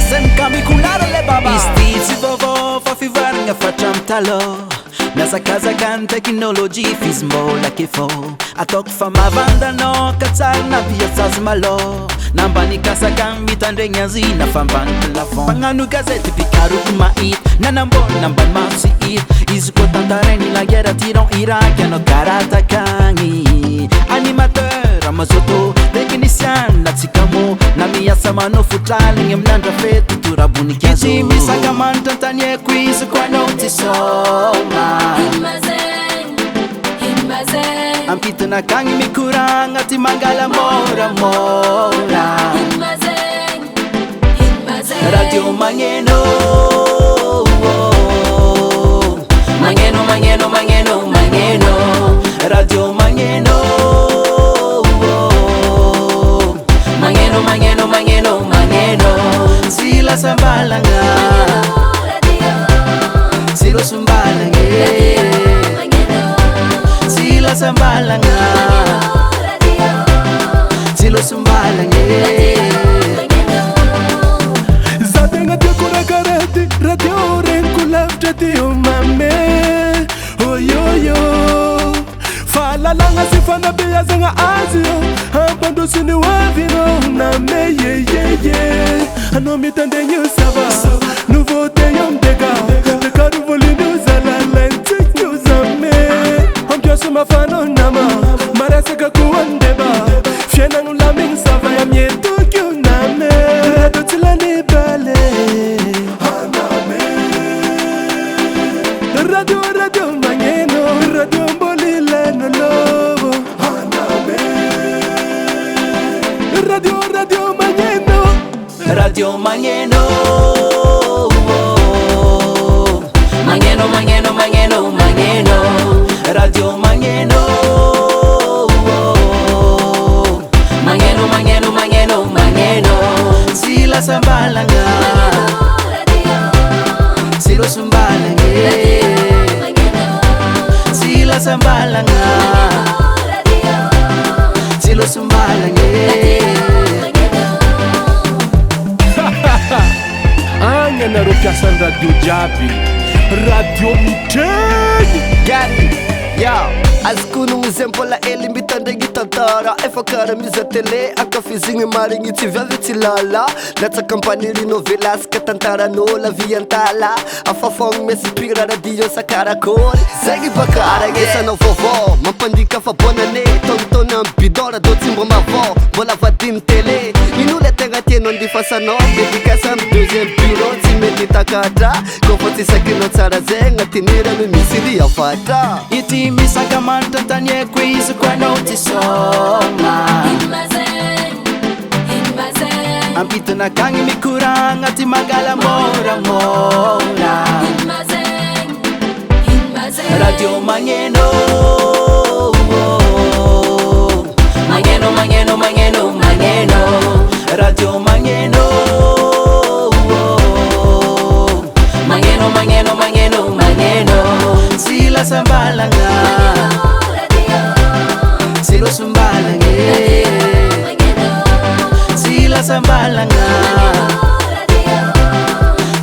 SMK mikulala le baba Istizi vovo fa fivaranga facciam talo Nasa casa kan teknologi fizmbola che fo Atok fa mavanda no katsar na biasas malo Nambani kasa kan mitandrenya zina famban plafond Panganu gazete pikaru kumait Nanambon namban masiit Izuko tantareni la guerra tiron Irak no karata kangi Animateur amazoto Technicien na tsikamo Na miasa mano futrali Ngemnandra fetu turabuni kiazo Kiti misaka mantantanye quiz kwa noti soma Ampito na kangi mikurang ati mangala mora mora Radio Mangeno Mangeno Mangeno Mangeno Mangeno Radio Mangeno Mangeno Mangeno Mangeno Mangeno Sila sambalanga Silo sumbalanga Sila sambalanga Silo sumbalanga Zatenga tekura karati Radio renkulaf jatio mame Oyoyo Fala langa sifana beya zenga azio Ambando sini wavino na me ye ye ye Ano mitande nyusava Nouveau teyom dega Deka ruvoli nuzala lentik nyuzame Ambiose mafano nama Maraseka kuandeba Fiena nula ming sava ya mietu kyuname Rado tila ni bale Radio Radio Mangeno Radio Mbolile no lobo Radio Radio Mangeno Radio Mangeno Mangeno Mangeno Mangeno Mangeno Radio Mangeno Mangeno Mangeno Mangeno Mangeno Sila sambalanga Silo sumbalanga Sila sambalanga Silo sumbalanga Anya na ropiasan radio jabi Radio miteny Gary, yo azokony mizembola ely mitandregny tantara efa kara miza tele akafizigny marigny tsy viavy tsy lala latsaka ampaniry novelasika tantaran'olo viantala afafogny mesipira radio sakarakory zegny bakara esanao vaovao mampandika fa bonane tonitony amy bidora do tsy mbo mavao mbola vadiny tele ino le tegna tianao andifasanao dedikasa amy deuxième bureau tsy mety takatra kofa tsy sakinao tsara zegny atinirany misy ry afatra Iti misaka mantantanye quiz kwa noti soma Ampito na kangi mikurang ati mangala mora mora Radio Mangeno Mangeno Mangeno Mangeno Mangeno Radio Mangeno Mangeno Mangeno Mangeno Mangeno Sila sambalanga Silo sumbalanga Sila sambalanga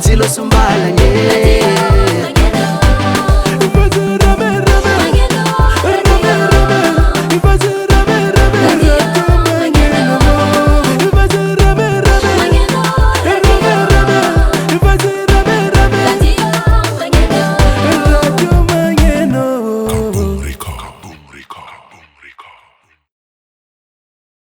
Silo sumbalanga